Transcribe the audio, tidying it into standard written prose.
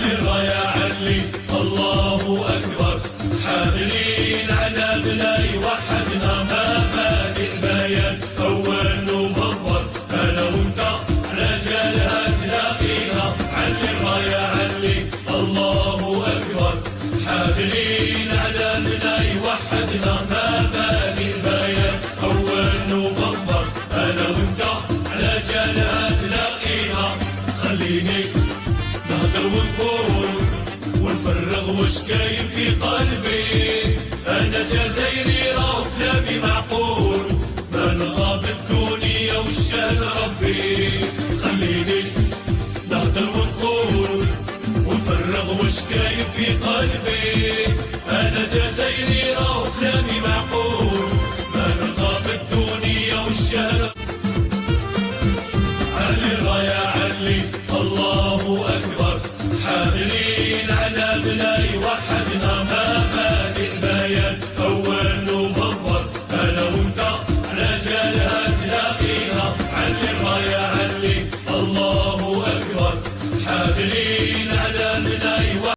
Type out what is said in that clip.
علي الراية علي الله أكبر، حاملين على بلاي وحدنا مبادئ البيان. أول نوفمبر أنا وأنت على جالها تلاقينا، علي الراية علي الله أكبر، حاملين على بلاي وحدنا مبادئ البيان. أول نوفمبر أنا وأنت على جالها تلاقينا، خليني نهدر ونقول ونفرغ وش كاين في قلبي. أنا جزائري راه كلامي معقول، ما نغاب الدنيا والشهد ربي. خليني نهدر ونقول ونفرغ وش كاين في قلبي. أنا جزائري راه كلامي معقول، ما نغاب الدنيا والشهد. علي الراية علي الله أكبر، حاملين